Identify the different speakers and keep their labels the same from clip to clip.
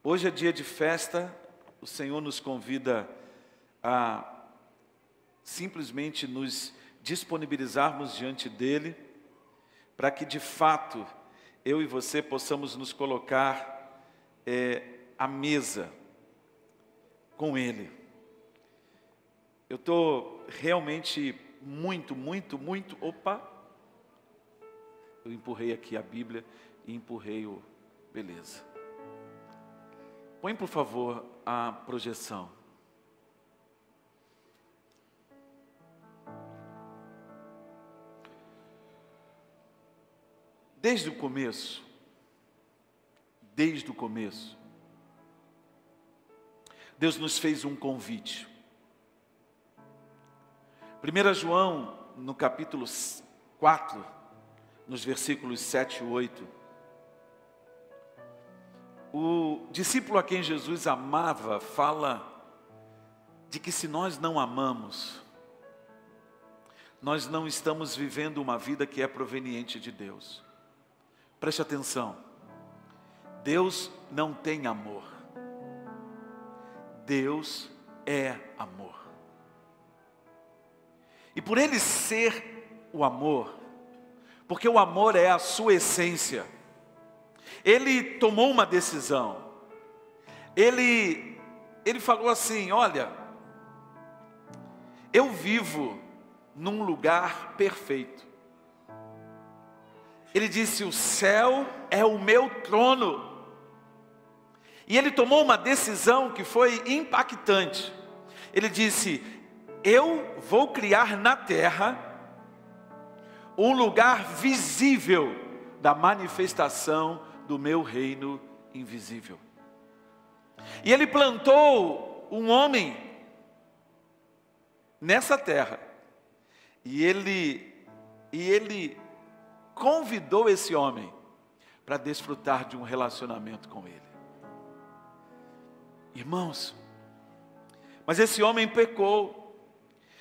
Speaker 1: Hoje é dia de festa, o Senhor nos convida a simplesmente nos disponibilizarmos diante dEle, para que de fato eu e você possamos nos colocar à mesa com Ele. Eu estou realmente muito, opa! Eu empurrei aqui a Bíblia e empurrei o... Beleza. Põe, por favor, a projeção. Desde o começo, Deus nos fez um convite. 1 João, no capítulo 4, nos versículos 7 e 8, o discípulo a quem Jesus amava fala de que se nós não amamos, nós não estamos vivendo uma vida que é proveniente de Deus. Preste atenção, Deus não tem amor, Deus é amor. E por Ele ser o amor, porque o amor é a sua essência, Ele tomou uma decisão, Ele falou assim, olha, eu vivo num lugar perfeito. Ele disse, o céu é o meu trono. E Ele tomou uma decisão que foi impactante. Ele disse, eu vou criar na terra um lugar visível da manifestação do meu reino invisível. E Ele plantou um homem nessa terra. E ele convidou esse homem para desfrutar de um relacionamento com Ele. Irmãos, mas esse homem pecou,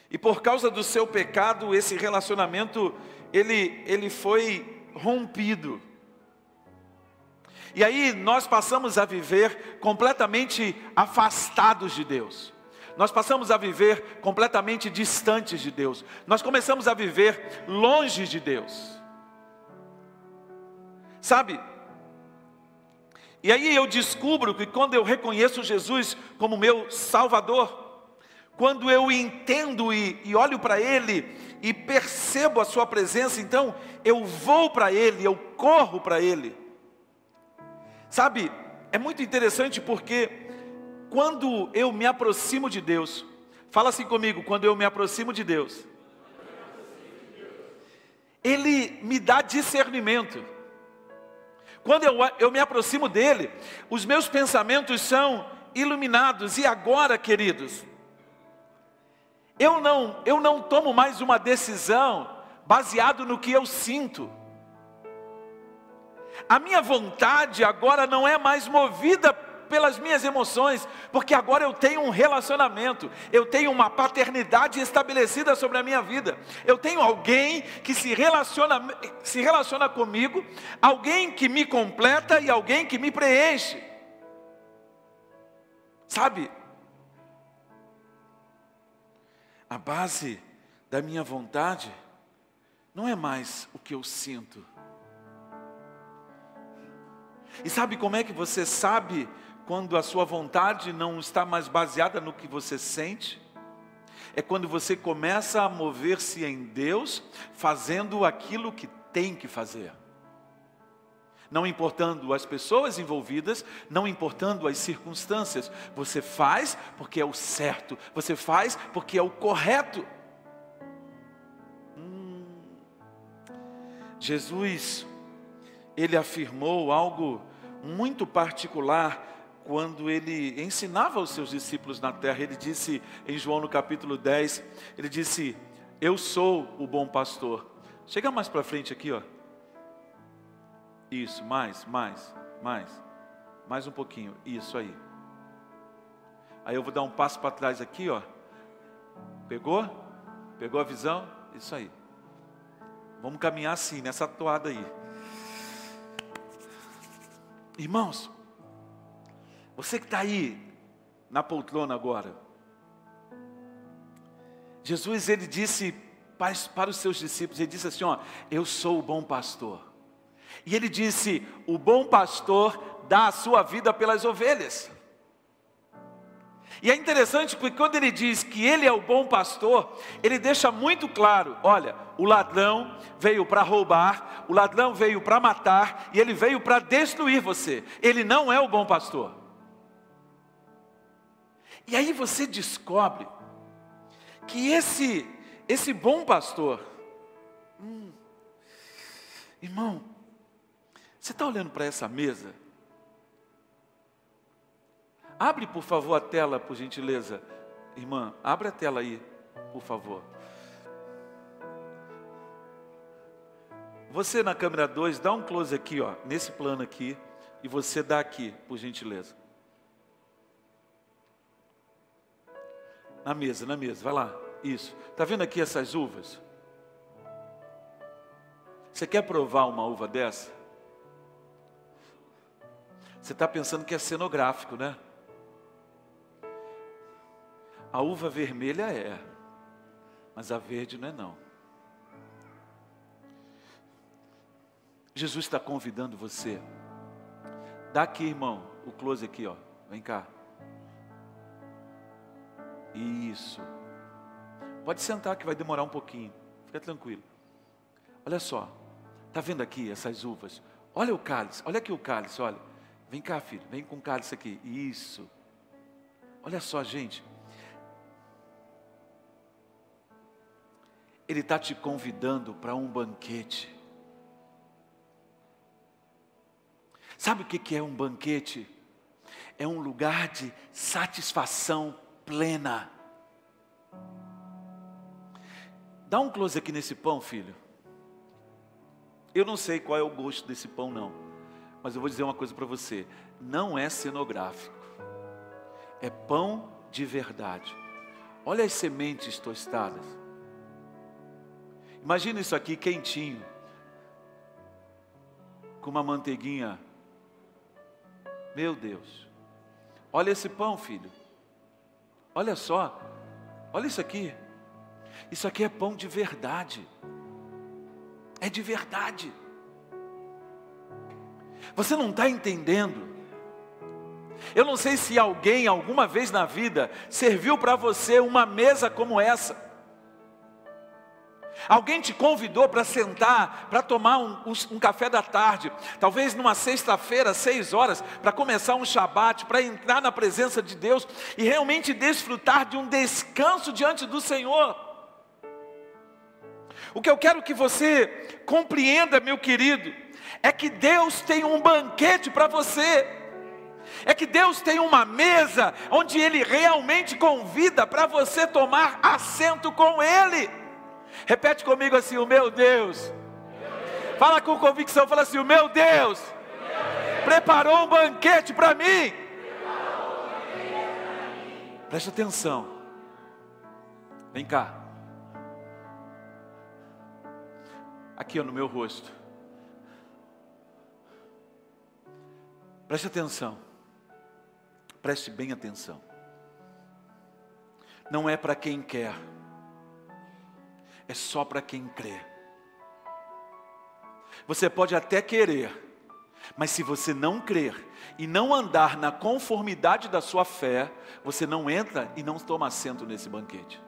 Speaker 1: e por causa do seu pecado, esse relacionamento, ele foi rompido. E aí nós passamos a viver completamente afastados de Deus. Nós passamos a viver completamente distantes de Deus. Nós começamos a viver longe de Deus. Sabe? E aí eu descubro que quando eu reconheço Jesus como meu Salvador, quando eu entendo e olho para Ele e percebo a Sua presença, então eu vou para Ele, eu corro para Ele. Sabe? É muito interessante porque quando eu me aproximo de Deus, fala assim comigo, quando eu me aproximo de Deus, Ele me dá discernimento. Quando eu me aproximo dEle, os meus pensamentos são iluminados. E agora, queridos, eu não tomo mais uma decisão baseado no que eu sinto. A minha vontade agora não é mais movida pelas minhas emoções, porque agora eu tenho um relacionamento, eu tenho uma paternidade estabelecida sobre a minha vida, eu tenho alguém que se relaciona comigo, alguém que me completa e alguém que me preenche. Sabe? A base da minha vontade não é mais o que eu sinto. E sabe como é que você sabe quando a sua vontade não está mais baseada no que você sente? É quando você começa a mover-se em Deus, fazendo aquilo que tem que fazer. Não importando as pessoas envolvidas, não importando as circunstâncias. Você faz porque é o certo, você faz porque é o correto. Jesus, Ele afirmou algo muito particular quando Ele ensinava aos seus discípulos na terra. Ele disse em João no capítulo 10, Ele disse, eu sou o bom pastor. Chega mais para frente aqui, ó. Isso, mais um pouquinho, isso aí. Aí eu vou dar um passo para trás aqui, ó. Pegou? Pegou a visão? Isso aí. Vamos caminhar assim, nessa toada aí. Irmãos, Você que está aí na poltrona agora. Jesus, ele disse para os seus discípulos, ele disse assim, ó, eu sou o bom pastor. E ele disse, o bom pastor dá a sua vida pelas ovelhas. E é interessante porque quando ele diz que ele é o bom pastor, ele deixa muito claro, olha, o ladrão veio para roubar, o ladrão veio para matar, e ele veio para destruir você. Ele não é o bom pastor. E aí você descobre que esse bom pastor, irmão, você está olhando para essa mesa? Abre, por favor, a tela, por gentileza. Irmã, abre a tela aí, por favor. Você na câmera 2, dá um close aqui, ó, nesse plano aqui, e você dá aqui, por gentileza. Na mesa, vai lá, isso. Está vendo aqui essas uvas? Você quer provar uma uva dessa? Você está pensando que é cenográfico, né? A uva vermelha é, mas a verde não é não. Jesus está convidando você. Dá aqui, irmão, o close aqui, ó. Vem cá. Isso. Pode sentar que vai demorar um pouquinho. Fica tranquilo. Olha só. Está vendo aqui essas uvas? Olha o cálice. Olha aqui o cálice, olha. Vem cá, filho. Vem com o cálice aqui. Isso. Olha só, gente. Ele está te convidando para um banquete. Sabe o que é um banquete? É um lugar de satisfação plena. Dá um close aqui nesse pão, filho. Eu não sei qual é o gosto desse pão não, mas eu vou dizer uma coisa para você. Não é cenográfico. É pão de verdade. Olha as sementes tostadas. Imagina isso aqui quentinho, com uma manteiguinha. Meu Deus. Olha esse pão, filho. Olha só. Olha isso aqui. Isso aqui é pão de verdade. É de verdade. Você não está entendendo. Eu não sei se alguém alguma vez na vida serviu para você uma mesa como essa. Alguém te convidou para sentar, para tomar um café da tarde, talvez numa sexta-feira, 6 horas, para começar um shabat, para entrar na presença de Deus e realmente desfrutar de um descanso diante do Senhor. O que eu quero que você compreenda, meu querido, é que Deus tem um banquete para você. É que Deus tem uma mesa onde Ele realmente convida para você tomar assento com Ele. Repete comigo assim, o meu Deus. Fala com convicção, fala assim, o meu Deus preparou um banquete para mim. Preste atenção. Vem cá. Aqui ó, no meu rosto. Preste atenção. Preste bem atenção. Não é para quem quer. É só para quem crê. Você pode até querer, mas se você não crer e não andar na conformidade da sua fé, você não entra e não toma assento nesse banquete.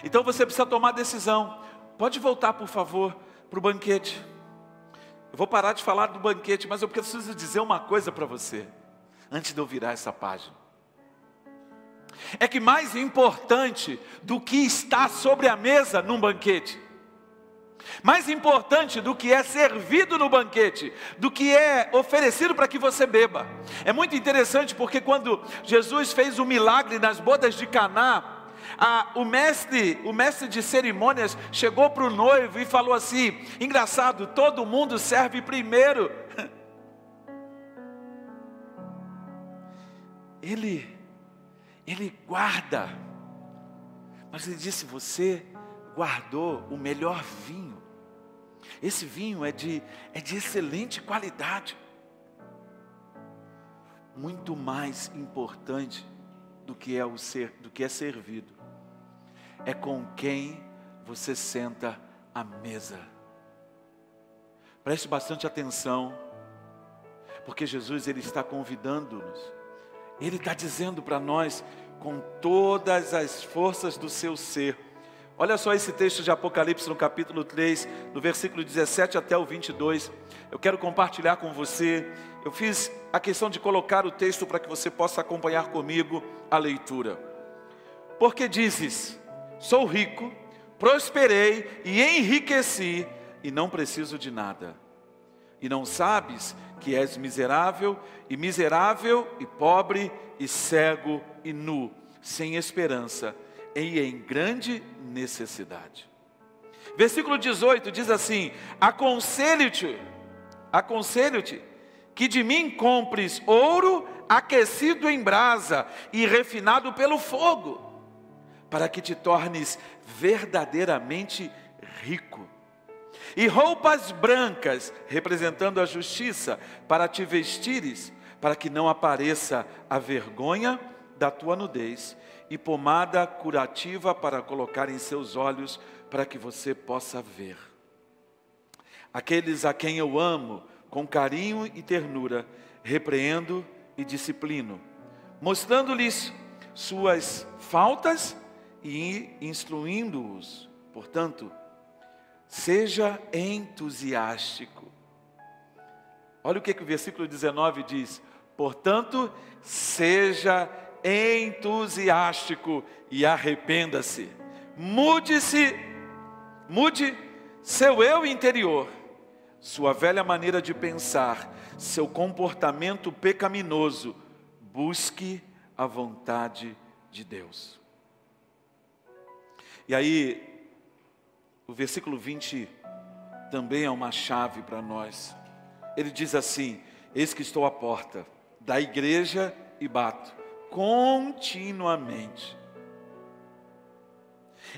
Speaker 1: Então você precisa tomar decisão. Pode voltar, por favor, para o banquete. Eu vou parar de falar do banquete, mas eu preciso dizer uma coisa para você, antes de eu virar essa página. É que mais importante do que está sobre a mesa num banquete, mais importante do que é servido no banquete, do que é oferecido para que você beba. É muito interessante porque quando Jesus fez o milagre nas bodas de Caná, o mestre de cerimônias chegou para o noivo e falou assim, engraçado, todo mundo serve primeiro. Ele guarda, mas ele disse, você guardou o melhor vinho. Esse vinho é de excelente qualidade. muito mais importante do que é servido, é com quem você senta à mesa. Preste bastante atenção, porque Jesus, Ele está convidando-nos, Ele está dizendo para nós, com todas as forças do seu ser. Olha só esse texto de Apocalipse no capítulo 3, no versículo 17 até o 22. Eu quero compartilhar com você. Eu fiz a questão de colocar o texto para que você possa acompanhar comigo a leitura. Porque dizes, sou rico, prosperei e enriqueci, e não preciso de nada. E não sabes que és miserável e pobre e cego e nu, sem esperança e em grande necessidade. Versículo 18 diz assim: aconselho-te que de mim compres ouro aquecido em brasa e refinado pelo fogo, para que te tornes verdadeiramente rico, e roupas brancas, representando a justiça, para te vestires, para que não apareça a vergonha da tua nudez, e pomada curativa para colocar em seus olhos, para que você possa ver. Aqueles a quem eu amo, com carinho e ternura, repreendo e disciplino, mostrando-lhes suas faltas e instruindo-os. Portanto, seja entusiástico. Olha o que o versículo 19 diz: portanto, seja entusiástico e arrependa-se. Mude seu eu interior, sua velha maneira de pensar, seu comportamento pecaminoso. Busque a vontade de Deus. E aí, o versículo 20 também é uma chave para nós. Ele diz assim: eis que estou à porta da igreja e bato continuamente.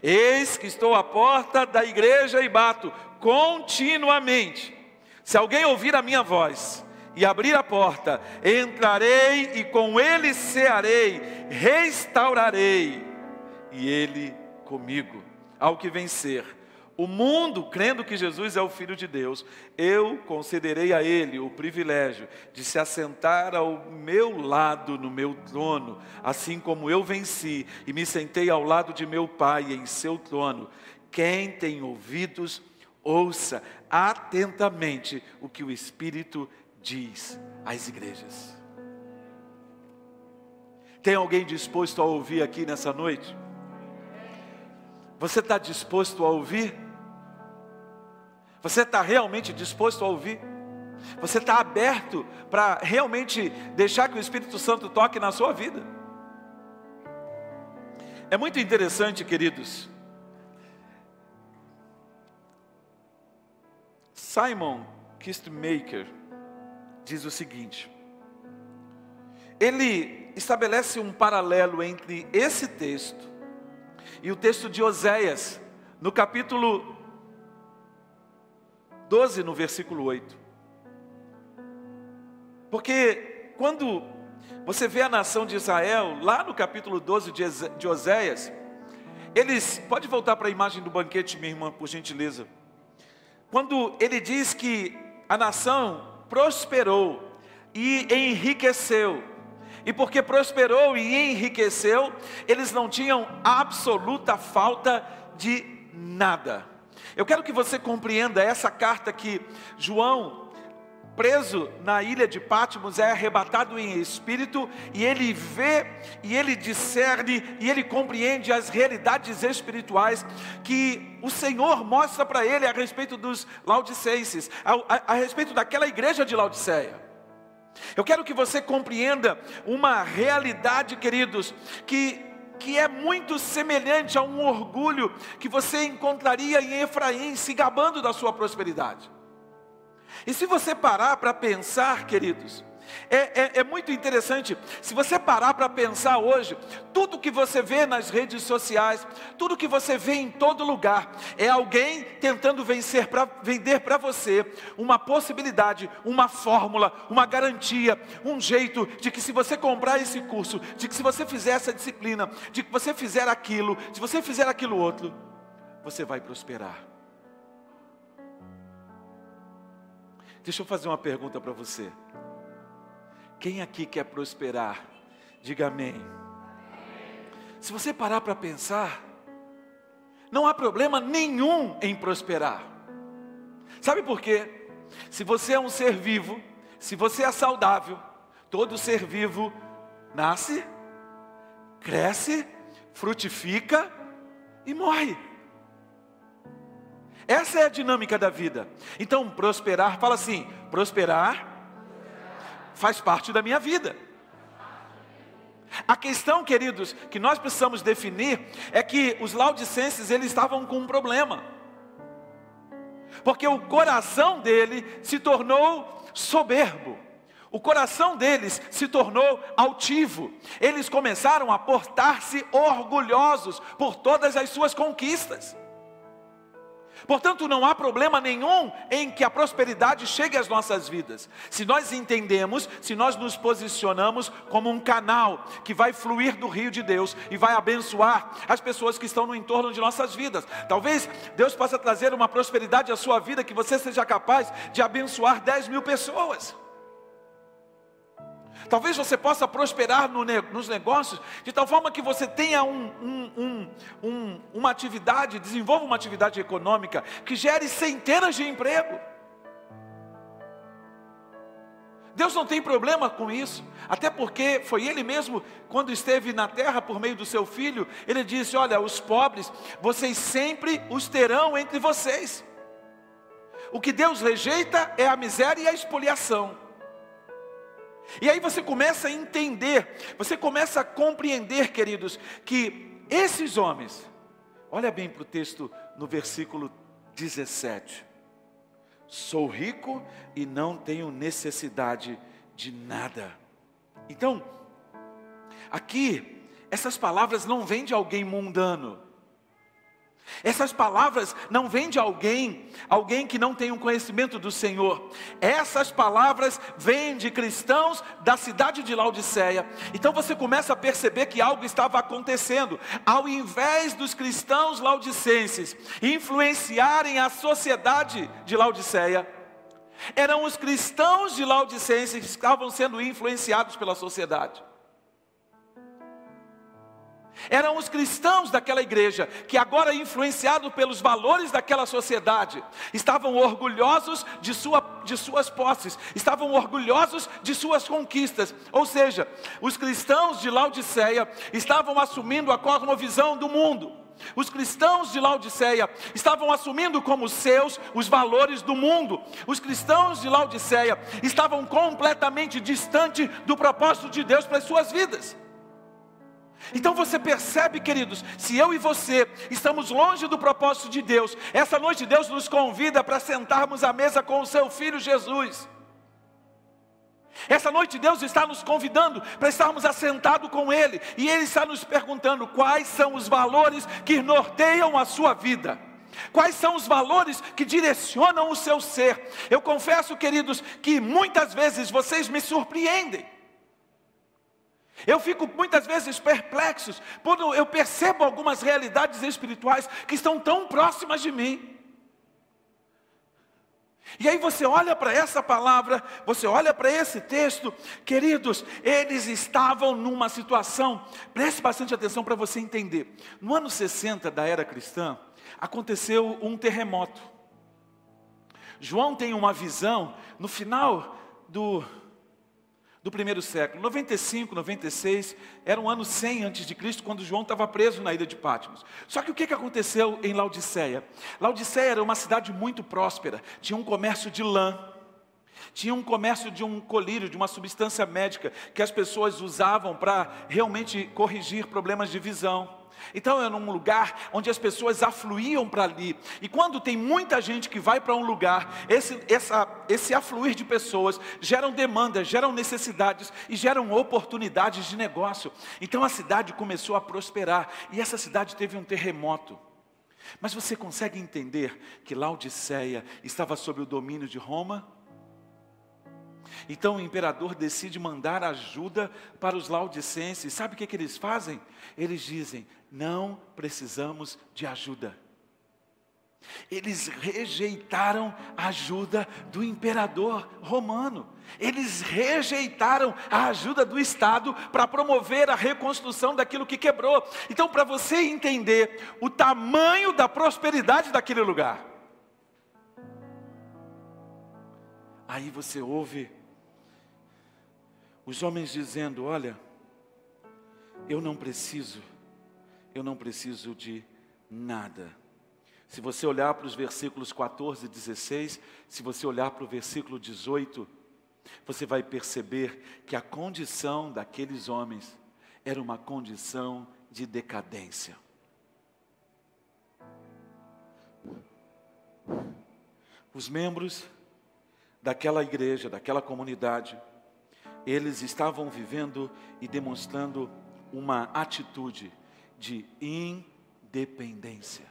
Speaker 1: Eis que estou à porta da igreja e bato continuamente. Se alguém ouvir a minha voz e abrir a porta, entrarei e com ele cearei, restaurarei, e ele comigo. Ao que vencer o mundo, crendo que Jesus é o Filho de Deus, eu concederei a ele o privilégio de se assentar ao meu lado no meu trono, assim como eu venci e me sentei ao lado de meu Pai em seu trono. Quem tem ouvidos, ouça atentamente o que o Espírito diz às igrejas. Tem alguém disposto a ouvir aqui nessa noite? Você está disposto a ouvir? Você está realmente disposto a ouvir? Você está aberto para realmente deixar que o Espírito Santo toque na sua vida? É muito interessante, queridos. Simon Kistemaker diz o seguinte: ele estabelece um paralelo entre esse texto e o texto de Oséias, no capítulo 12, no versículo 8. Porque quando você vê a nação de Israel, lá no capítulo 12 de Oséias, eles, pode voltar para a imagem do banquete, minha irmã, por gentileza. Quando ele diz que a nação prosperou e enriqueceu, e porque prosperou e enriqueceu, eles não tinham absoluta falta de nada. Eu quero que você compreenda essa carta que João, preso na ilha de Patmos, é arrebatado em espírito, e ele vê, e ele discerne, e ele compreende as realidades espirituais que o Senhor mostra para ele a respeito dos laodicenses, a respeito daquela igreja de Laodiceia. Eu quero que você compreenda uma realidade, queridos, que é muito semelhante a um orgulho que você encontraria em Efraim, se gabando da sua prosperidade. E se você parar para pensar, queridos, É muito interessante, se você parar para pensar hoje, tudo que você vê nas redes sociais, tudo que você vê em todo lugar, é alguém tentando vender para você uma possibilidade, uma fórmula, uma garantia, um jeito de que se você comprar esse curso, de que se você fizer essa disciplina, de que você fizer aquilo, se você fizer aquilo outro, você vai prosperar. Deixa eu fazer uma pergunta para você. Quem aqui quer prosperar? Diga amém. Se você parar para pensar, não há problema nenhum em prosperar. Sabe por quê? Se você é um ser vivo, se você é saudável, todo ser vivo nasce, cresce, frutifica e morre. Essa é a dinâmica da vida. Então, prosperar, fala assim, prosperar faz parte da minha vida. A questão, queridos, que nós precisamos definir é que os laodicenses, eles estavam com um problema. Porque o coração dele se tornou soberbo. O coração deles se tornou altivo. Eles começaram a portar-se orgulhosos por todas as suas conquistas. Portanto, não há problema nenhum em que a prosperidade chegue às nossas vidas. Se nós entendemos, se nós nos posicionamos como um canal que vai fluir do rio de Deus e vai abençoar as pessoas que estão no entorno de nossas vidas. Talvez Deus possa trazer uma prosperidade à sua vida que você seja capaz de abençoar 10.000 pessoas. Talvez você possa prosperar nos negócios, de tal forma que você tenha uma atividade, desenvolva uma atividade econômica, que gere centenas de empregos. Deus não tem problema com isso, até porque foi Ele mesmo, quando esteve na terra por meio do seu Filho, Ele disse, olha, os pobres, vocês sempre os terão entre vocês. O que Deus rejeita é a miséria e a expoliação. E aí você começa a entender, você começa a compreender, queridos, que esses homens, olha bem para o texto no versículo 17. Sou rico e não tenho necessidade de nada. Então, aqui, essas palavras não vêm de alguém mundano. Essas palavras não vêm de alguém que não tem um conhecimento do Senhor. Essas palavras vêm de cristãos da cidade de Laodiceia. Então você começa a perceber que algo estava acontecendo. Ao invés dos cristãos laodicenses influenciarem a sociedade de Laodiceia, eram os cristãos de Laodiceia que estavam sendo influenciados pela sociedade. Eram os cristãos daquela igreja, que agora influenciados pelos valores daquela sociedade, estavam orgulhosos de suas posses, estavam orgulhosos de suas conquistas. Ou seja, os cristãos de Laodiceia estavam assumindo a cosmovisão do mundo. Os cristãos de Laodiceia estavam assumindo como seus os valores do mundo. Os cristãos de Laodiceia estavam completamente distantes do propósito de Deus para as suas vidas. Então você percebe, queridos, se eu e você estamos longe do propósito de Deus, essa noite Deus nos convida para sentarmos à mesa com o seu Filho Jesus. Essa noite Deus está nos convidando para estarmos assentados com Ele, e Ele está nos perguntando quais são os valores que norteiam a sua vida. Quais são os valores que direcionam o seu ser? Eu confesso, queridos, que muitas vezes vocês me surpreendem. Eu fico muitas vezes perplexo, quando eu percebo algumas realidades espirituais que estão tão próximas de mim. E aí você olha para essa palavra, você olha para esse texto, queridos, eles estavam numa situação, preste bastante atenção para você entender. No ano 60 da era cristã, aconteceu um terremoto. João tem uma visão no final do primeiro século, 95, 96, era um ano 100 a.C., quando João estava preso na ilha de Patmos. Só que o que aconteceu em Laodiceia? Laodiceia era uma cidade muito próspera, tinha um comércio de lã, tinha um comércio de um colírio, de uma substância médica, que as pessoas usavam para realmente corrigir problemas de visão. Então era um lugar onde as pessoas afluíam para ali. E quando tem muita gente que vai para um lugar, esse afluir de pessoas geram demandas, geram necessidades e geram oportunidades de negócio. Então a cidade começou a prosperar e essa cidade teve um terremoto. Mas você consegue entender que Laodiceia estava sob o domínio de Roma? Então o imperador decide mandar ajuda para os laodicenses. Sabe o que eles fazem? Eles dizem: não precisamos de ajuda. Eles rejeitaram a ajuda do imperador romano. Eles rejeitaram a ajuda do Estado para promover a reconstrução daquilo que quebrou. Então, para você entender o tamanho da prosperidade daquele lugar, aí você ouve os homens dizendo: olha, eu não preciso de nada. Se você olhar para os versículos 14 e 16, se você olhar para o versículo 18, você vai perceber que a condição daqueles homens era uma condição de decadência. Os membros daquela igreja, daquela comunidade, eles estavam vivendo e demonstrando uma atitude de independência.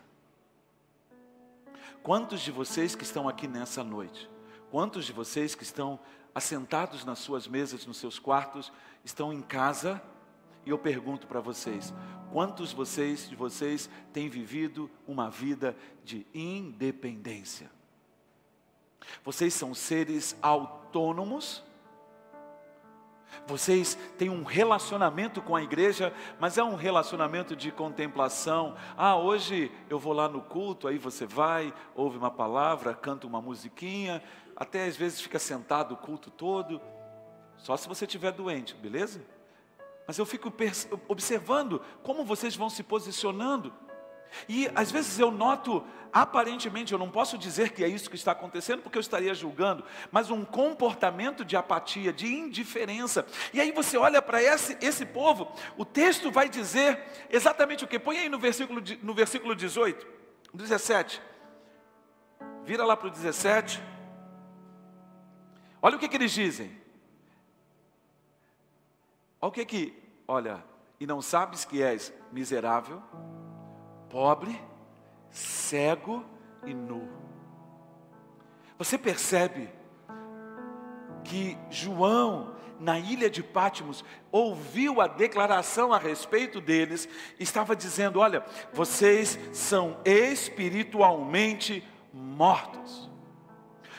Speaker 1: Quantos de vocês que estão aqui nessa noite, quantos de vocês que estão assentados nas suas mesas, nos seus quartos, estão em casa? E eu pergunto para vocês, quantos de vocês têm vivido uma vida de independência? Vocês são seres autônomos? Vocês têm um relacionamento com a igreja, mas é um relacionamento de contemplação. Hoje eu vou lá no culto, aí você vai, ouve uma palavra, canta uma musiquinha, até às vezes fica sentado o culto todo, só se você estiver doente, beleza? Mas eu fico observando como vocês vão se posicionando. E às vezes eu noto, aparentemente, eu não posso dizer que é isso que está acontecendo, porque eu estaria julgando, mas um comportamento de apatia, de indiferença. E aí você olha para esse povo, o texto vai dizer exatamente o que? Põe aí no versículo 18, 17. Vira lá para o 17. Olha o que eles dizem. Olha, e não sabes que és miserável, pobre, cego e nu. Você percebe que João, na ilha de Patmos, ouviu a declaração a respeito deles, estava dizendo: olha, vocês são espiritualmente mortos.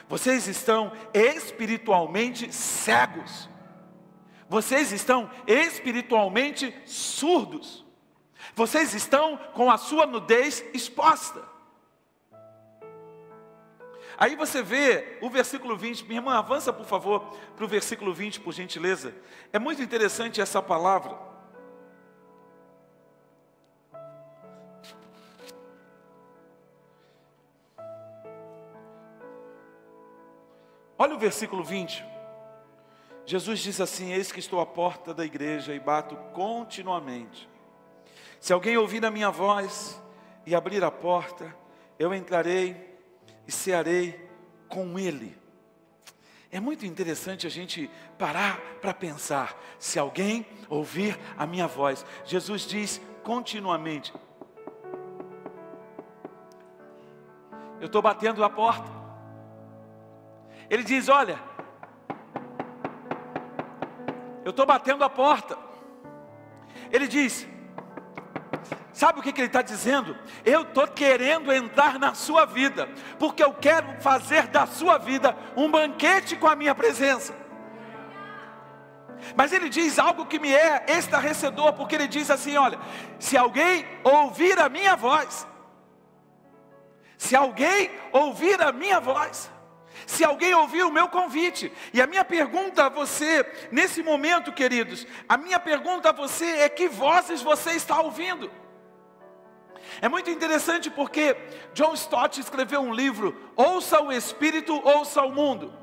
Speaker 1: Vocês estão espiritualmente cegos. Vocês estão espiritualmente surdos. Vocês estão com a sua nudez exposta. Aí você vê o versículo 20, minha irmã, avança por favor para o versículo 20, por gentileza. É muito interessante essa palavra. Olha o versículo 20. Jesus diz assim: eis que estou à porta da igreja e bato continuamente. Se alguém ouvir a minha voz e abrir a porta, eu entrarei e cearei com ele. É muito interessante a gente parar para pensar. Se alguém ouvir a minha voz, Jesus diz continuamente: eu estou batendo a porta. Ele diz: olha, eu estou batendo a porta. Ele diz, sabe o que ele está dizendo? Eu estou querendo entrar na sua vida, porque eu quero fazer da sua vida um banquete com a minha presença. Mas ele diz algo que me é estarrecedor, porque ele diz assim: olha, se alguém ouvir a minha voz, se alguém ouvir a minha voz, se alguém ouvir o meu convite. E a minha pergunta a você, nesse momento, queridos, a minha pergunta a você é: que vozes você está ouvindo? É muito interessante porque John Stott escreveu um livro, Ouça o Espírito, Ouça o Mundo.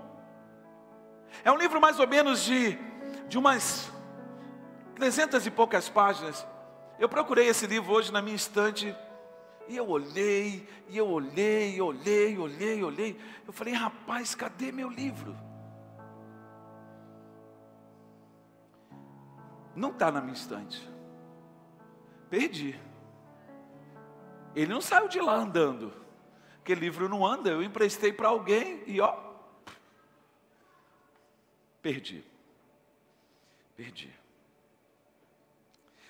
Speaker 1: É um livro mais ou menos de umas 300 e poucas páginas. Eu procurei esse livro hoje na minha estante, e eu olhei, olhei. Eu falei, rapaz, cadê meu livro? Não está na minha estante. Perdi. Ele não saiu de lá andando. Porque livro não anda, eu emprestei para alguém e perdi.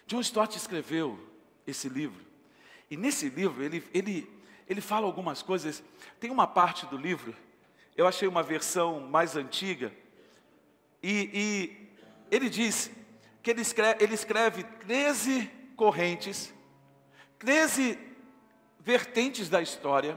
Speaker 1: John Stott escreveu esse livro. E nesse livro ele fala algumas coisas. Tem uma parte do livro, eu achei uma versão mais antiga. E ele diz que ele escreve 13 correntes, 13 vertentes da história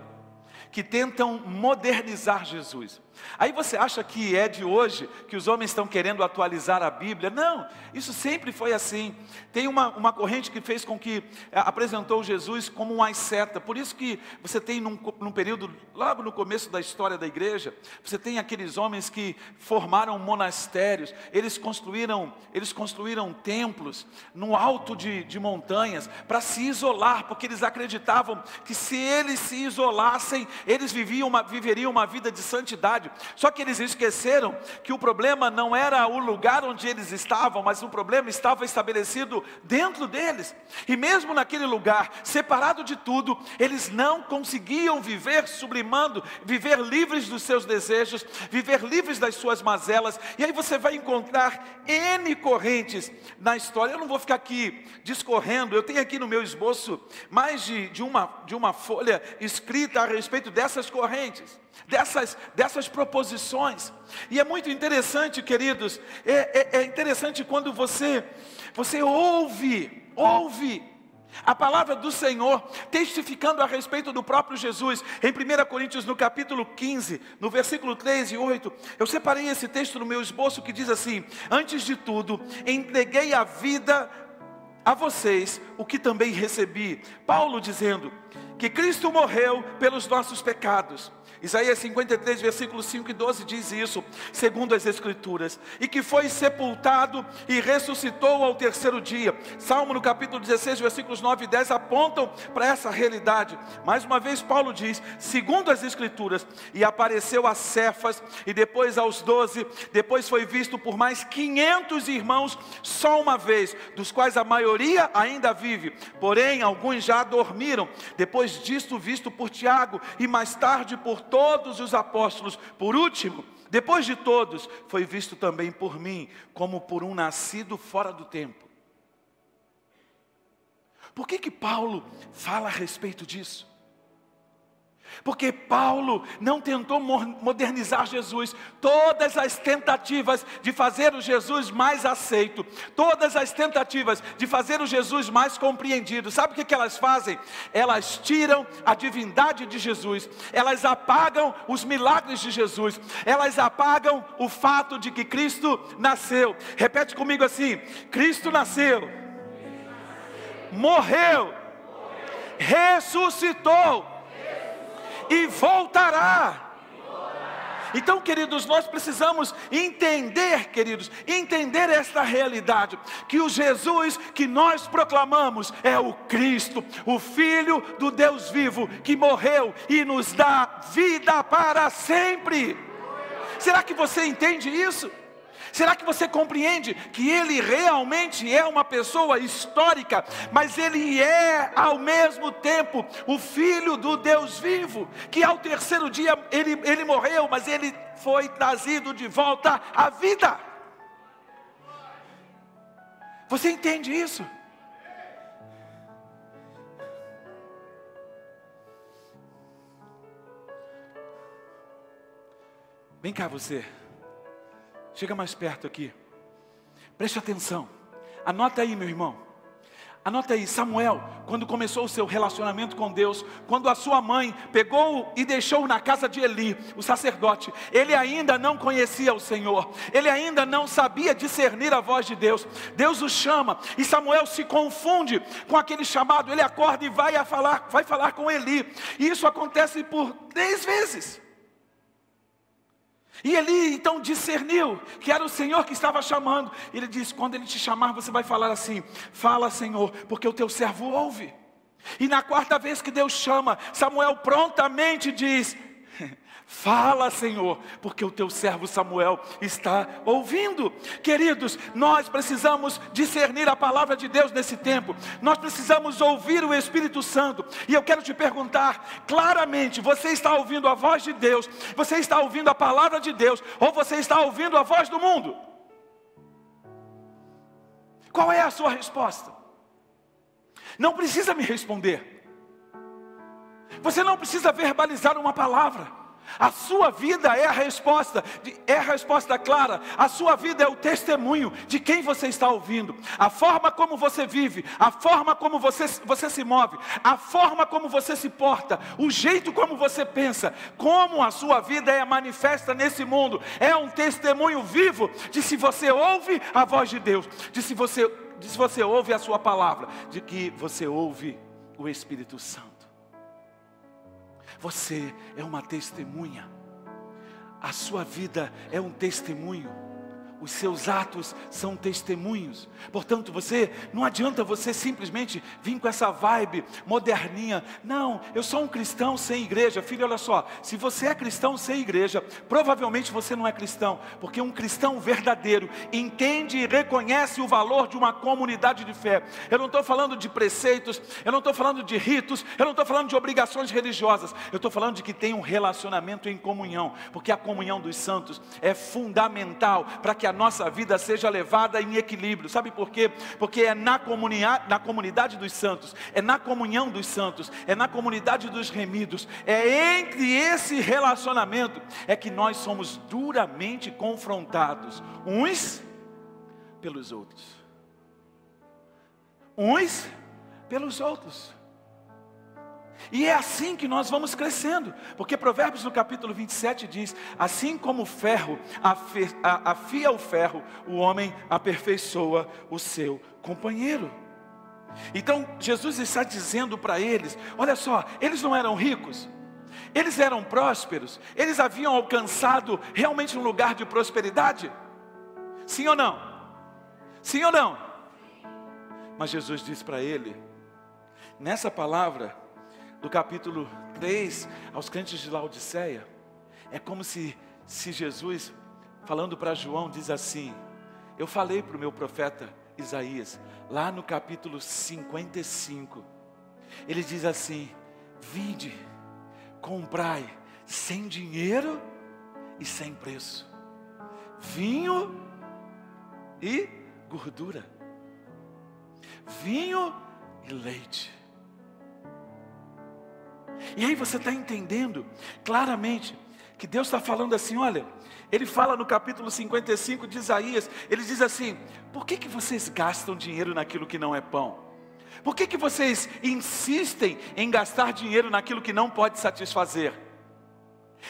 Speaker 1: que tentam modernizar Jesus. Aí você acha que é de hoje que os homens estão querendo atualizar a Bíblia? Não, isso sempre foi assim. Tem uma corrente que fez com que apresentou Jesus como um asceta. Por isso que você tem num período, logo no começo da história da igreja, você tem aqueles homens que formaram monastérios. Eles construíram templos no alto de montanhas para se isolar, porque eles acreditavam que se eles se isolassem, eles viveriam uma vida de santidade. Só que eles esqueceram que o problema não era o lugar onde eles estavam, mas o problema estava estabelecido dentro deles. E mesmo naquele lugar, separado de tudo, eles não conseguiam viver sublimando, viver livres dos seus desejos, viver livres das suas mazelas. E aí você vai encontrar N correntes na história. Eu não vou ficar aqui discorrendo, eu tenho aqui no meu esboço mais de uma folha escrita a respeito dessas correntes, dessas proposições. E é muito interessante, queridos, é interessante quando você ouve a palavra do Senhor testificando a respeito do próprio Jesus. Em 1 Coríntios, no capítulo 15, no versículo 3 e 8, eu separei esse texto no meu esboço que diz assim: antes de tudo, entreguei a vida a vocês o que também recebi. Paulo dizendo que Cristo morreu pelos nossos pecados. Isaías 53, versículos 5 e 12 diz isso, segundo as Escrituras, e que foi sepultado e ressuscitou ao terceiro dia. Salmo no capítulo 16, versículos 9 e 10 apontam para essa realidade. Mais uma vez Paulo diz, segundo as Escrituras, e apareceu a Cefas, e depois aos 12, depois foi visto por mais 500 irmãos só uma vez, dos quais a maioria ainda vive, porém alguns já dormiram. Depois disto visto por Tiago, e mais tarde por todos os apóstolos. Por último, depois de todos, foi visto também por mim, como por um nascido fora do tempo. Por que Paulo fala a respeito disso? Porque Paulo não tentou modernizar Jesus. Todas as tentativas de fazer o Jesus mais aceito, todas as tentativas de fazer o Jesus mais compreendido, sabe o que elas fazem? Elas tiram a divindade de Jesus, elas apagam os milagres de Jesus, elas apagam o fato de que Cristo nasceu. Repete comigo assim: Cristo nasceu, morreu, ressuscitou e voltará. Então, queridos, nós precisamos entender, entender esta realidade, que o Jesus que nós proclamamos é o Cristo, o Filho do Deus vivo, que morreu e nos dá vida para sempre. Será que você entende isso? Será que você compreende que Ele realmente é uma pessoa histórica, mas Ele é ao mesmo tempo o Filho do Deus vivo, que ao terceiro dia Ele morreu, mas Ele foi trazido de volta à vida? Você entende isso? Vem cá você. Chega mais perto aqui. Preste atenção. Anota aí, meu irmão. Anota aí, Samuel, quando começou o seu relacionamento com Deus, quando a sua mãe pegou e deixou na casa de Eli, o sacerdote, ele ainda não conhecia o Senhor, ele ainda não sabia discernir a voz de Deus. Deus o chama e Samuel se confunde com aquele chamado. Ele acorda e vai falar com Eli. E isso acontece por 3 vezes. E Eli então discerniu que era o Senhor que estava chamando. Ele disse: quando Ele te chamar, você vai falar assim: fala, Senhor, porque o teu servo ouve. E na quarta vez que Deus chama, Samuel prontamente diz: fala, Senhor, porque o teu servo Samuel está ouvindo. Queridos, nós precisamos discernir a palavra de Deus nesse tempo. Nós precisamos ouvir o Espírito Santo. E eu quero te perguntar claramente: você está ouvindo a voz de Deus? Você está ouvindo a palavra de Deus? Ou você está ouvindo a voz do mundo? Qual é a sua resposta? Não precisa me responder. Você não precisa verbalizar uma palavra. A sua vida é a resposta clara. A sua vida é o testemunho de quem você está ouvindo. A forma como você vive, a forma como você se move, a forma como você se porta, o jeito como você pensa, como a sua vida é manifesta nesse mundo, é um testemunho vivo de se você ouve a voz de Deus, de se você ouve a sua palavra, de que você ouve o Espírito Santo. Você é uma testemunha. A sua vida é um testemunho. Os seus atos são testemunhos. Portanto, não adianta você simplesmente vir com essa vibe moderninha. Não, eu sou um cristão sem igreja. Filho, olha só, se você é cristão sem igreja, provavelmente você não é cristão. Porque um cristão verdadeiro entende e reconhece o valor de uma comunidade de fé. Eu não estou falando de preceitos, eu não estou falando de ritos, eu não estou falando de obrigações religiosas. Eu estou falando de que tem um relacionamento em comunhão. Porque a comunhão dos santos é fundamental para que a nossa vida seja levada em equilíbrio. Sabe por quê? Porque é na comunidade dos santos, é na comunhão dos santos, é na comunidade dos remidos, é entre esse relacionamento é que nós somos duramente confrontados uns pelos outros. Uns pelos outros. E é assim que nós vamos crescendo, porque Provérbios no capítulo 27 diz: assim como o ferro afia o ferro, o homem aperfeiçoa o seu companheiro. Então Jesus está dizendo para eles: olha só, eles não eram ricos, eles eram prósperos, eles haviam alcançado realmente um lugar de prosperidade? Sim ou não? Sim ou não? Mas Jesus diz para ele, nessa palavra do capítulo 3 aos crentes de Laodiceia, é como se Jesus, falando para João, diz assim: eu falei para o meu profeta Isaías, lá no capítulo 55, ele diz assim: vinde, comprai sem dinheiro e sem preço, vinho e gordura, vinho e leite. E aí você está entendendo claramente que Deus está falando assim, olha, Ele fala no capítulo 55 de Isaías, Ele diz assim: por que vocês gastam dinheiro naquilo que não é pão? Por que vocês insistem em gastar dinheiro naquilo que não pode satisfazer?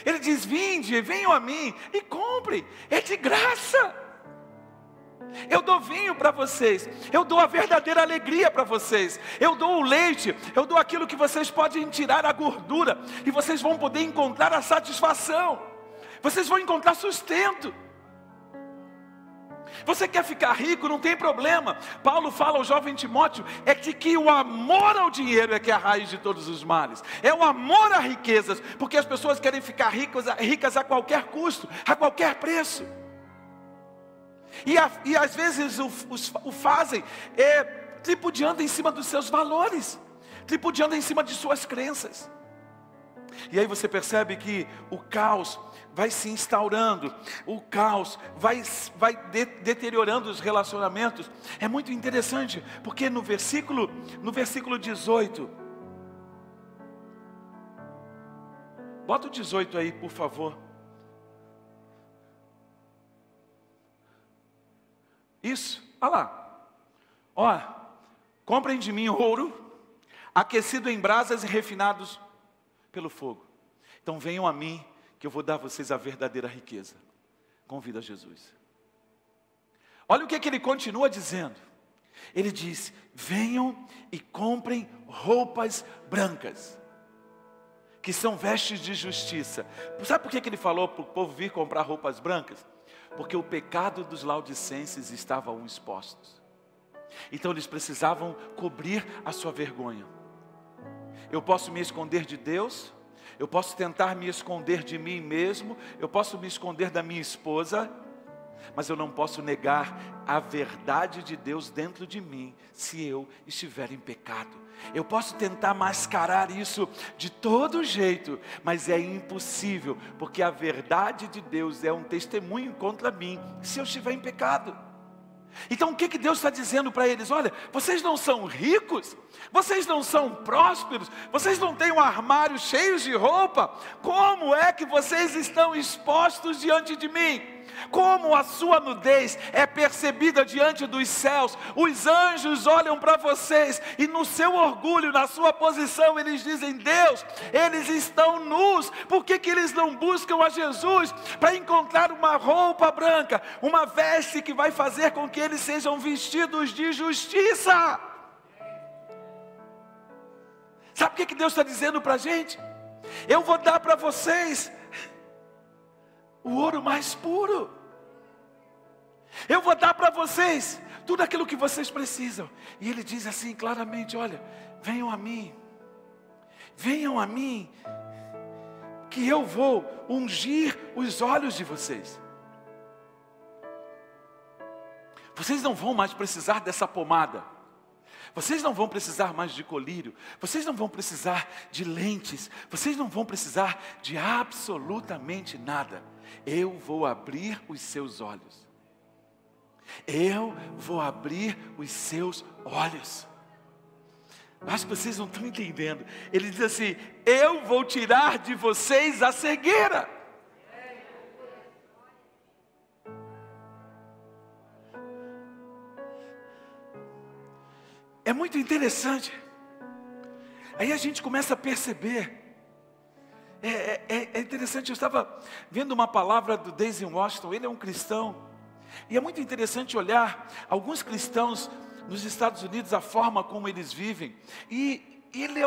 Speaker 1: Ele diz: vinde, venham a mim e comprem, é de graça. Eu dou vinho para vocês, eu dou a verdadeira alegria para vocês, eu dou o leite, eu dou aquilo que vocês podem tirar a gordura, e vocês vão poder encontrar a satisfação, vocês vão encontrar sustento. Você quer ficar rico? Não tem problema. Paulo fala ao jovem Timóteo, é de que o amor ao dinheiro é que é a raiz de todos os males, é o amor a riquezas, porque as pessoas querem ficar ricas a qualquer custo, a qualquer preço. E às vezes o fazem tripudiando em cima dos seus valores, tripudiando em cima de suas crenças. E aí você percebe que o caos vai se instaurando, o caos vai deteriorando os relacionamentos. É muito interessante, porque no versículo 18, bota o 18 aí, por favor. Isso, olha lá, ó, comprem de mim ouro, aquecido em brasas e refinados pelo fogo. Então venham a mim, que eu vou dar a vocês a verdadeira riqueza. Convida Jesus. Olha o que ele continua dizendo. Ele diz: venham e comprem roupas brancas. que são vestes de justiça. Sabe por que ele falou para o povo vir comprar roupas brancas? Porque o pecado dos laodicenses estavam expostos. Então eles precisavam cobrir a sua vergonha. Eu posso me esconder de Deus, eu posso tentar me esconder de mim mesmo, eu posso me esconder da minha esposa, mas eu não posso negar a verdade de Deus dentro de mim, se eu estiver em pecado. Eu posso tentar mascarar isso de todo jeito, mas é impossível, porque a verdade de Deus é um testemunho contra mim, se eu estiver em pecado. Então o que Deus está dizendo para eles? Olha, vocês não são ricos, vocês não são prósperos, vocês não têm um armário cheio de roupa, como é que vocês estão expostos diante de mim? Como a sua nudez é percebida diante dos céus, os anjos olham para vocês e no seu orgulho, na sua posição, eles dizem: Deus, eles estão nus. Por que eles não buscam a Jesus para encontrar uma roupa branca, uma veste que vai fazer com que eles sejam vestidos de justiça? Sabe o que Deus está dizendo para a gente? Eu vou dar para vocês o ouro mais puro. Eu vou dar para vocês tudo aquilo que vocês precisam. E ele diz assim claramente: olha, venham a mim, que eu vou ungir os olhos de vocês. Vocês não vão mais precisar dessa pomada. Vocês não vão precisar mais de colírio. Vocês não vão precisar de lentes. Vocês não vão precisar de absolutamente nada. Eu vou abrir os seus olhos. Eu vou abrir os seus olhos. Acho que vocês não estão entendendo. Ele diz assim: eu vou tirar de vocês a cegueira. É muito interessante. Aí a gente começa a perceber. É interessante, eu estava vendo uma palavra do Daisy Washington, ele é um cristão. E é muito interessante olhar alguns cristãos nos Estados Unidos, a forma como eles vivem. E ele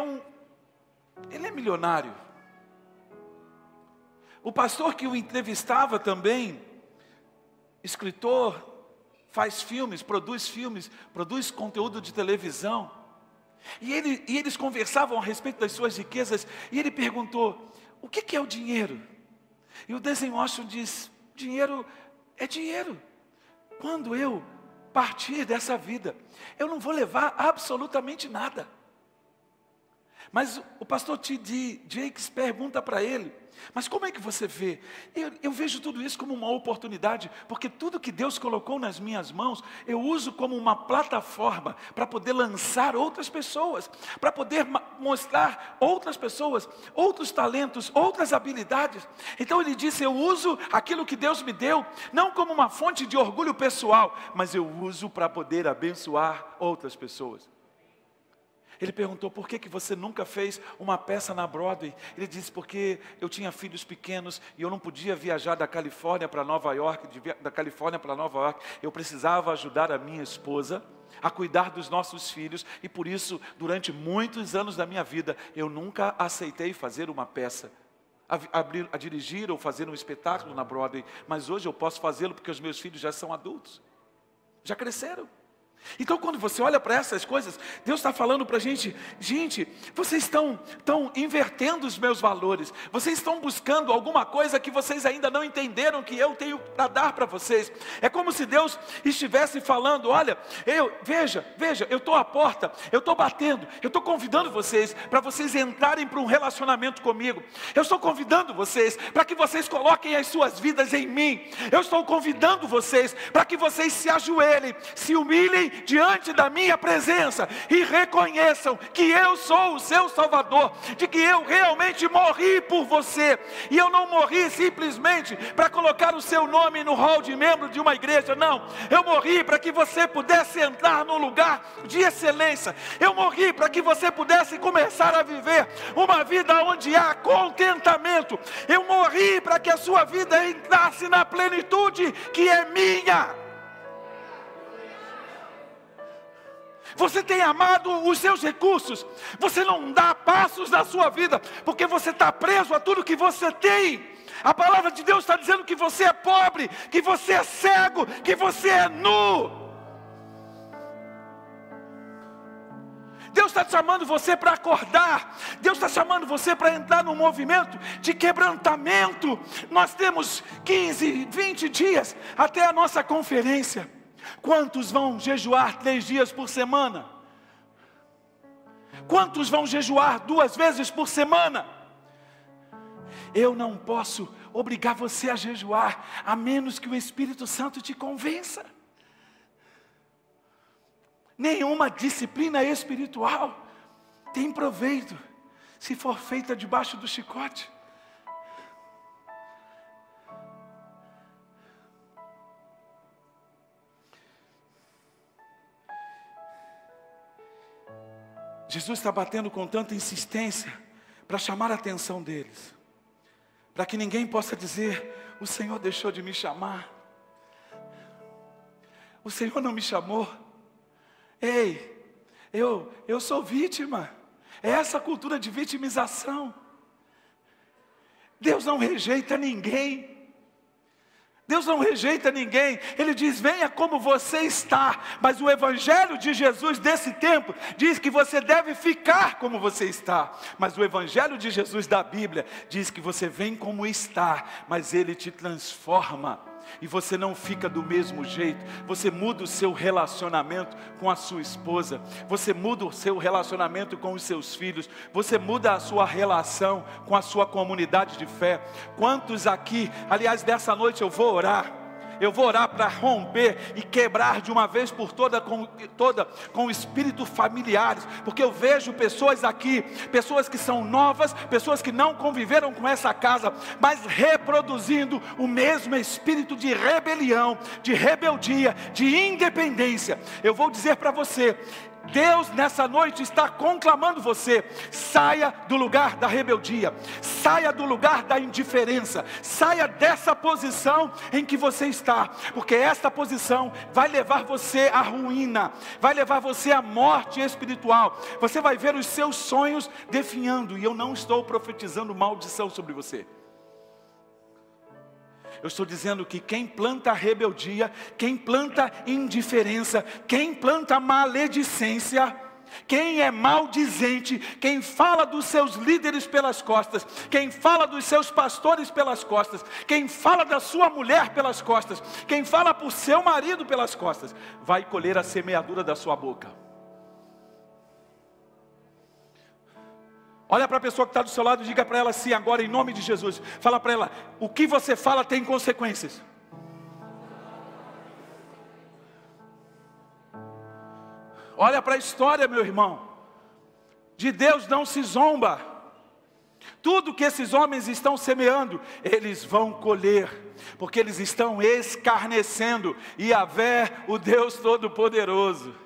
Speaker 1: é milionário. O pastor que o entrevistava também, escritor, faz filmes, produz conteúdo de televisão. E eles conversavam a respeito das suas riquezas. E ele perguntou: o que é o dinheiro? E o Daisy Washington diz: dinheiro é dinheiro. Quando eu partir dessa vida, eu não vou levar absolutamente nada. Mas o pastor T.D. Jakes pergunta para ele: mas como é que você vê? Eu vejo tudo isso como uma oportunidade, porque tudo que Deus colocou nas minhas mãos, eu uso como uma plataforma para poder lançar outras pessoas, para poder mostrar outras pessoas, outros talentos, outras habilidades. Então ele disse: eu uso aquilo que Deus me deu, não como uma fonte de orgulho pessoal, mas eu uso para poder abençoar outras pessoas. Ele perguntou: por que você nunca fez uma peça na Broadway? Ele disse: porque eu tinha filhos pequenos e eu não podia viajar da Califórnia para Nova York, eu precisava ajudar a minha esposa a cuidar dos nossos filhos, e por isso, durante muitos anos da minha vida, eu nunca aceitei fazer uma peça, a dirigir ou fazer um espetáculo na Broadway, mas hoje eu posso fazê-lo porque os meus filhos já são adultos, já cresceram. Então quando você olha para essas coisas, Deus está falando para a gente: gente, vocês estão invertendo os meus valores, vocês estão buscando alguma coisa que vocês ainda não entenderam que eu tenho para dar para vocês. É como se Deus estivesse falando: olha, veja, eu estou à porta, eu estou batendo, eu estou convidando vocês para vocês entrarem para um relacionamento comigo. Eu estou convidando vocês para que vocês coloquem as suas vidas em mim. Eu estou convidando vocês para que vocês se ajoelhem, se humilhem diante da minha presença e reconheçam que eu sou o seu Salvador, de que eu realmente morri por você, e eu não morri simplesmente para colocar o seu nome no hall de membro de uma igreja, não, eu morri para que você pudesse entrar num lugar de excelência, eu morri para que você pudesse começar a viver uma vida onde há contentamento, eu morri para que a sua vida entrasse na plenitude que é minha. Você tem amado os seus recursos. Você não dá passos na sua vida, porque você está preso a tudo que você tem. A palavra de Deus está dizendo que você é pobre, que você é cego, que você é nu. Deus está chamando você para acordar. Deus está chamando você para entrar num movimento de quebrantamento. Nós temos 15, 20 dias até a nossa conferência. Quantos vão jejuar 3 dias por semana? Quantos vão jejuar 2 vezes por semana? Eu não posso obrigar você a jejuar, a menos que o Espírito Santo te convença. Nenhuma disciplina espiritual tem proveito se for feita debaixo do chicote. Jesus está batendo com tanta insistência para chamar a atenção deles, para que ninguém possa dizer: o Senhor deixou de me chamar, o Senhor não me chamou. Ei, eu sou vítima. É essa cultura de vitimização. Deus não rejeita ninguém. Deus não rejeita ninguém. Ele diz: venha como você está. Mas o evangelho de Jesus desse tempo diz que você deve ficar como você está. Mas o evangelho de Jesus da Bíblia diz que você vem como está, mas ele te transforma. E você não fica do mesmo jeito. Você muda o seu relacionamento com a sua esposa. Você muda o seu relacionamento com os seus filhos. Você muda a sua relação com a sua comunidade de fé. Quantos aqui, aliás, dessa noite eu vou orar. Eu vou orar para romper e quebrar de uma vez por toda com o espírito familiares, porque eu vejo pessoas aqui, pessoas que são novas, pessoas que não conviveram com essa casa, mas reproduzindo o mesmo espírito de rebelião, de rebeldia, de independência. Eu vou dizer para você: Deus nessa noite está conclamando você: saia do lugar da rebeldia, saia do lugar da indiferença, saia dessa posição em que você está, porque esta posição vai levar você à ruína, vai levar você à morte espiritual. Você vai ver os seus sonhos definhando, e eu não estou profetizando maldição sobre você. Eu estou dizendo que quem planta rebeldia, quem planta indiferença, quem planta maledicência, quem é maldizente, quem fala dos seus líderes pelas costas, quem fala dos seus pastores pelas costas, quem fala da sua mulher pelas costas, quem fala por seu marido pelas costas, vai colher a semeadura da sua boca. Olha para a pessoa que está do seu lado e diga para ela assim agora, em nome de Jesus. Fala para ela: o que você fala tem consequências. Olha para a história, meu irmão. De Deus não se zomba. Tudo que esses homens estão semeando, eles vão colher, porque eles estão escarnecendo Yahvé, o Deus Todo-Poderoso.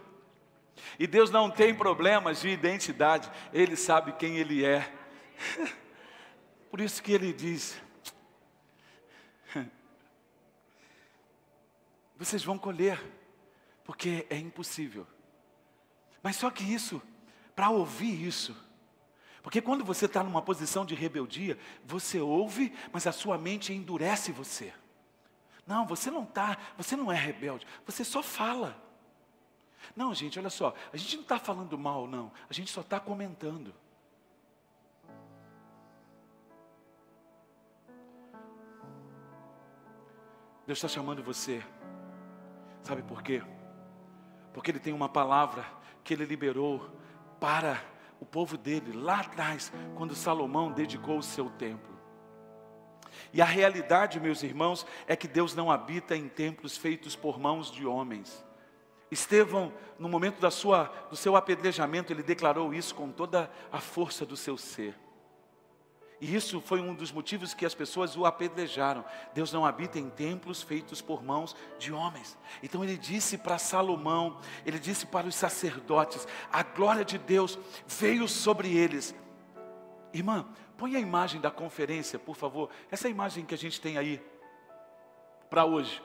Speaker 1: E Deus não tem problemas de identidade, Ele sabe quem Ele é. Por isso que Ele diz: vocês vão colher, porque é impossível. Mas só que isso, para ouvir isso, porque quando você está numa posição de rebeldia, você ouve, mas a sua mente endurece você. Não, você não é rebelde, você só fala. Não, gente, olha só, a gente não está falando mal, não, a gente só está comentando. Deus está chamando você, sabe por quê? Porque Ele tem uma palavra que Ele liberou para o povo dele, lá atrás, quando Salomão dedicou o seu templo. E a realidade, meus irmãos, é que Deus não habita em templos feitos por mãos de homens. Estevão, no momento do seu apedrejamento, ele declarou isso com toda a força do seu ser. E isso foi um dos motivos que as pessoas o apedrejaram. Deus não habita em templos feitos por mãos de homens. Então ele disse para Salomão, ele disse para os sacerdotes, a glória de Deus veio sobre eles. Irmã, põe a imagem da conferência, por favor. Essa imagem que a gente tem aí, para hoje.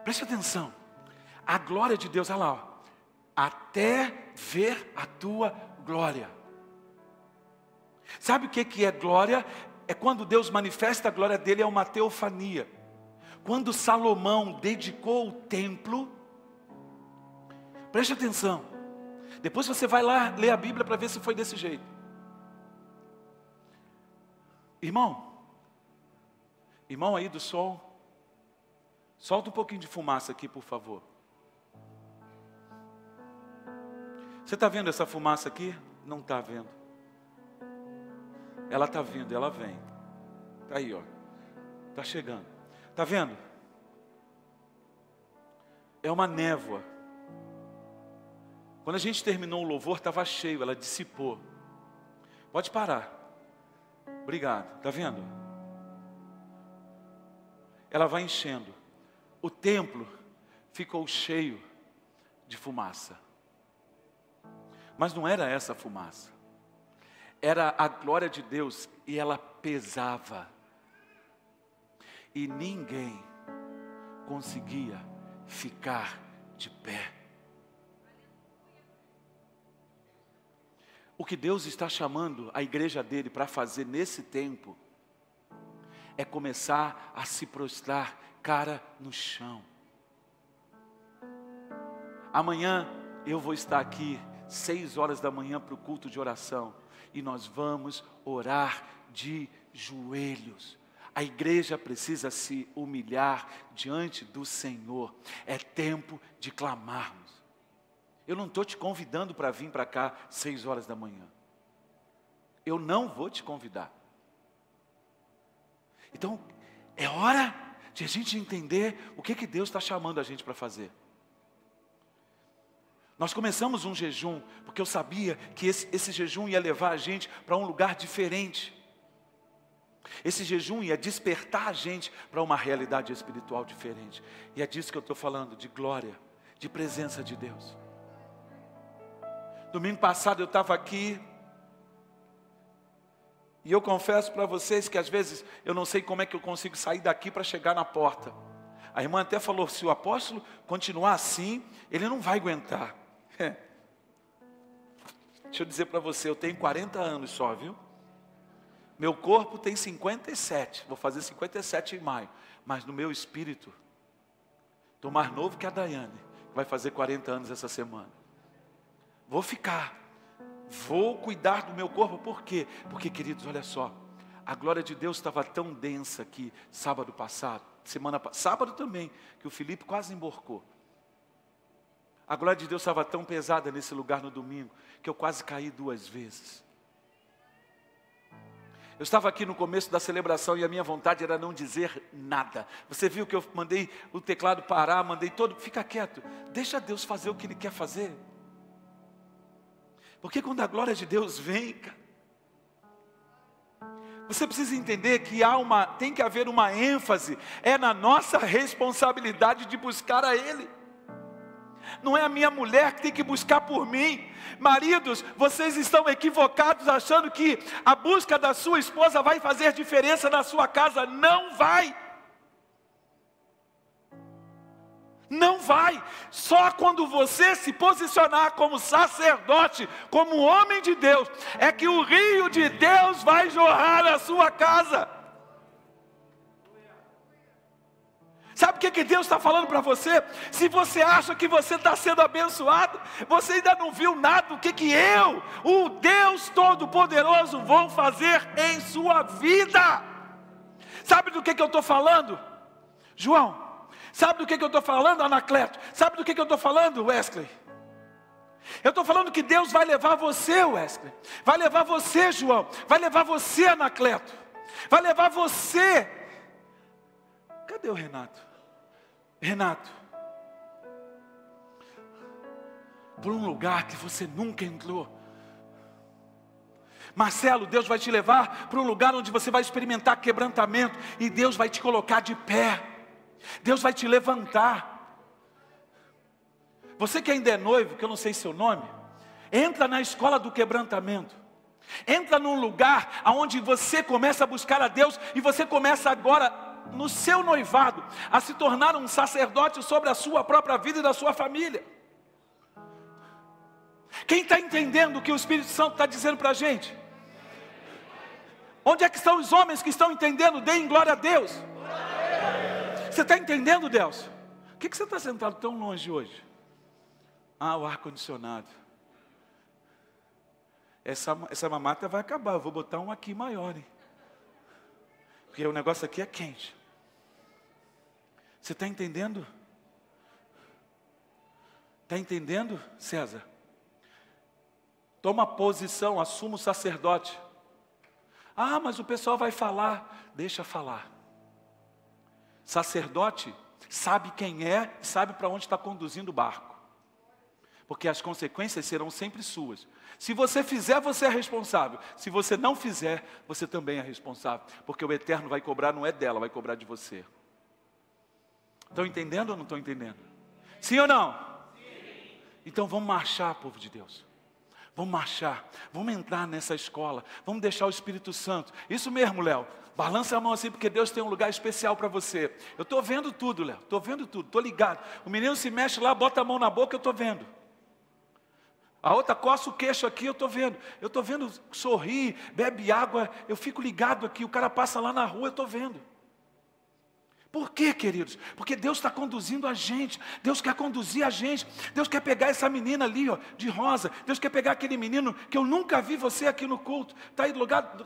Speaker 1: Preste atenção, a glória de Deus, olha lá, ó, até ver a tua glória. Sabe o que é glória? É quando Deus manifesta a glória dele, é uma teofania. Quando Salomão dedicou o templo, preste atenção, depois você vai lá ler a Bíblia para ver se foi desse jeito. Irmão aí do som, solta um pouquinho de fumaça aqui, por favor. Você está vendo essa fumaça aqui? Não está vendo. Ela está vindo, ela vem. Está aí, ó. Está chegando. Está vendo? É uma névoa. Quando a gente terminou o louvor, estava cheio, ela dissipou. Pode parar. Obrigado. Está vendo? Ela vai enchendo. O templo ficou cheio de fumaça. Mas não era essa fumaça. Era a glória de Deus e ela pesava. E ninguém conseguia ficar de pé. O que Deus está chamando a igreja dele para fazer nesse tempo é começar a se prostrar cara no chão. Amanhã eu vou estar aqui 6 horas da manhã para o culto de oração. E nós vamos orar de joelhos. A igreja precisa se humilhar diante do Senhor. É tempo de clamarmos. Eu não estou te convidando para vir para cá 6 horas da manhã. Eu não vou te convidar. Então, é hora de a gente entender o que Deus está chamando a gente para fazer. Nós começamos um jejum, porque eu sabia que esse jejum ia levar a gente para um lugar diferente. Esse jejum ia despertar a gente para uma realidade espiritual diferente. E é disso que eu estou falando, de glória, de presença de Deus. Domingo passado eu estava aqui, e eu confesso para vocês que às vezes eu não sei como é que eu consigo sair daqui para chegar na porta. A irmã até falou, se o apóstolo continuar assim, ele não vai aguentar. Deixa eu dizer para você, eu tenho 40 anos só, viu? Meu corpo tem 57, vou fazer 57 em maio. Mas no meu espírito, estou mais novo que a Daiane, que vai fazer 40 anos essa semana. Vou ficar, vou cuidar do meu corpo, por quê? Porque, queridos, olha só, a glória de Deus estava tão densa aqui, sábado passado, sábado também, que o Felipe quase emborcou. A glória de Deus estava tão pesada nesse lugar no domingo, que eu quase caí 2 vezes. Eu estava aqui no começo da celebração e a minha vontade era não dizer nada. Você viu que eu mandei o teclado parar, mandei todo, fica quieto. Deixa Deus fazer o que Ele quer fazer. Porque quando a glória de Deus vem, cara, você precisa entender que tem que haver uma ênfase, é na nossa responsabilidade de buscar a Ele. Não é a minha mulher que tem que buscar por mim. Maridos, vocês estão equivocados achando que a busca da sua esposa vai fazer diferença na sua casa. Não vai. Não vai. Só quando você se posicionar como sacerdote, como homem de Deus, é que o rio de Deus vai jorrar na sua casa. Sabe o que Deus está falando para você? Se você acha que você está sendo abençoado, você ainda não viu nada do que eu, o Deus Todo-Poderoso, vou fazer em sua vida. Sabe do que eu estou falando? João, sabe do que eu estou falando, Anacleto? Sabe do que eu estou falando, Wesley? Eu estou falando que Deus vai levar você, Wesley. Vai levar você, João. Vai levar você, Anacleto. Vai levar você. Cadê o Renato? Renato, por um lugar que você nunca entrou. Marcelo, Deus vai te levar para um lugar onde você vai experimentar quebrantamento. E Deus vai te colocar de pé. Deus vai te levantar. Você que ainda é noivo, que eu não sei seu nome, entra na escola do quebrantamento. Entra num lugar onde você começa a buscar a Deus. E você começa agora no seu noivado a se tornar um sacerdote sobre a sua própria vida e da sua família. Quem está entendendo o que o Espírito Santo está dizendo para a gente? Onde é que estão os homens que estão entendendo? Deem glória a Deus. Você está entendendo, Deus? Por que você está sentado tão longe hoje? O ar-condicionado. Essa mamata vai acabar, eu vou botar um aqui maior, hein? Porque o negócio aqui é quente. Você está entendendo? Está entendendo, César? Toma posição, assuma o sacerdote. Mas o pessoal vai falar. Deixa falar. Sacerdote sabe quem é e sabe para onde está conduzindo o barco. Porque as consequências serão sempre suas. Se você fizer, você é responsável. Se você não fizer, você também é responsável. Porque o Eterno vai cobrar, não é dela, vai cobrar de você. Estão entendendo ou não estão entendendo? Sim ou não? Sim. Então vamos marchar, povo de Deus. Vamos marchar, vamos entrar nessa escola, vamos deixar o Espírito Santo. Isso mesmo, Léo. Balança a mão assim, porque Deus tem um lugar especial para você. Eu estou vendo tudo, Léo. Estou vendo tudo, estou ligado. O menino se mexe lá, bota a mão na boca, eu estou vendo. A outra coça o queixo aqui, eu estou vendo. Eu estou vendo sorrir, bebe água, eu fico ligado aqui. O cara passa lá na rua, eu estou vendo. Por quê, queridos? Porque Deus está conduzindo a gente. Deus quer conduzir a gente. Deus quer pegar essa menina ali, ó, de rosa. Deus quer pegar aquele menino que eu nunca vi você aqui no culto. Está aí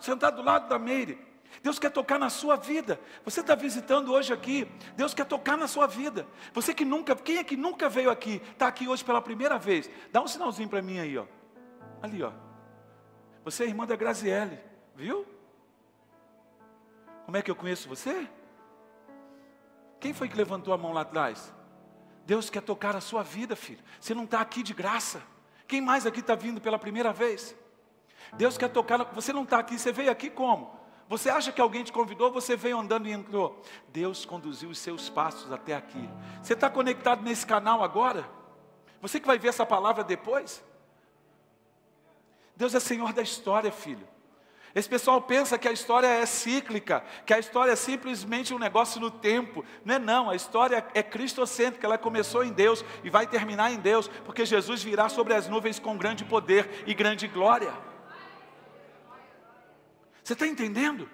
Speaker 1: sentado do lado da Meire. Deus quer tocar na sua vida. Você está visitando hoje aqui. Deus quer tocar na sua vida. Você que nunca, quem é que nunca veio aqui? Está aqui hoje pela primeira vez. Dá um sinalzinho para mim aí, ó. Ali, ó. Você é irmã da Graziele, viu? Como é que eu conheço você? Quem foi que levantou a mão lá atrás? Deus quer tocar a sua vida, filho. Você não está aqui de graça. Quem mais aqui está vindo pela primeira vez? Deus quer tocar. Você não está aqui, você veio aqui como? Você acha que alguém te convidou, você veio andando e entrou. Deus conduziu os seus passos até aqui. Você está conectado nesse canal agora? Você que vai ver essa palavra depois? Deus é Senhor da história, filho. Esse pessoal pensa que a história é cíclica, que a história é simplesmente um negócio no tempo. Não é não, a história é cristocêntrica, ela começou em Deus e vai terminar em Deus, porque Jesus virá sobre as nuvens com grande poder e grande glória. Você está entendendo?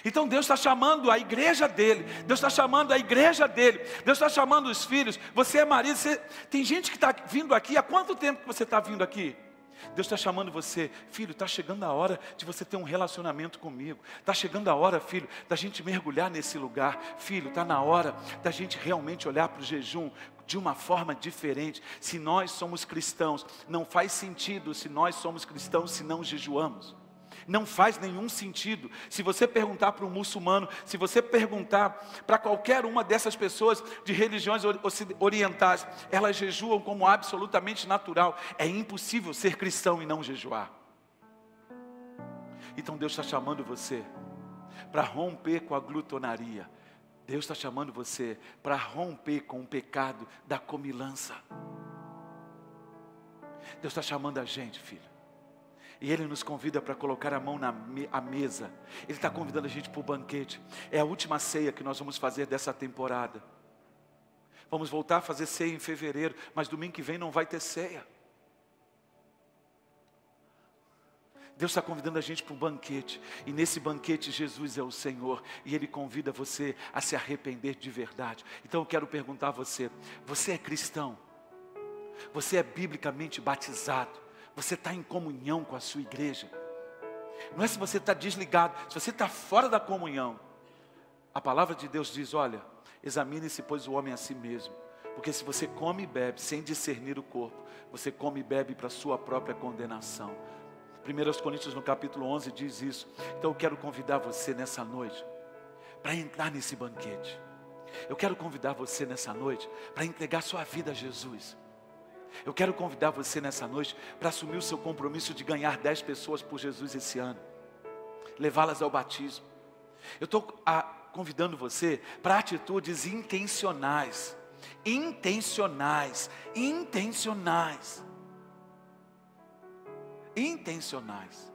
Speaker 1: Então Deus está chamando a igreja dele, Deus está chamando a igreja dele, Deus está chamando os filhos. Você é marido, tem gente que está vindo aqui, há quanto tempo que você está vindo aqui? Deus está chamando você, filho, está chegando a hora de você ter um relacionamento comigo. Está chegando a hora, filho, da gente mergulhar nesse lugar. Filho, está na hora da gente realmente olhar para o jejum de uma forma diferente. Se nós somos cristãos, não faz sentido se nós somos cristãos se não jejuamos. Não faz nenhum sentido. Se você perguntar para um muçulmano, se você perguntar para qualquer uma dessas pessoas de religiões orientais, elas jejuam como absolutamente natural. É impossível ser cristão e não jejuar. Então Deus está chamando você para romper com a glutonaria. Deus está chamando você para romper com o pecado da comilança. Deus está chamando a gente, filho. E Ele nos convida para colocar a mão na mesa. Ele está convidando a gente para o banquete. É a última ceia que nós vamos fazer dessa temporada. Vamos voltar a fazer ceia em fevereiro, mas domingo que vem não vai ter ceia. Deus está convidando a gente para um banquete. E nesse banquete Jesus é o Senhor. E Ele convida você a se arrepender de verdade. Então eu quero perguntar a você. Você é cristão? Você é biblicamente batizado? Você está em comunhão com a sua igreja? Não é se você está desligado, se você está fora da comunhão. A palavra de Deus diz, olha, examine-se pois o homem a si mesmo. Porque se você come e bebe sem discernir o corpo, você come e bebe para a sua própria condenação. 1 Coríntios no capítulo 11 diz isso. Então eu quero convidar você nessa noite para entrar nesse banquete. Eu quero convidar você nessa noite para entregar sua vida a Jesus. Eu quero convidar você nessa noite para assumir o seu compromisso de ganhar 10 pessoas por Jesus esse ano. Levá-las ao batismo. Eu estou convidando você para atitudes intencionais. Intencionais. Intencionais. Intencionais.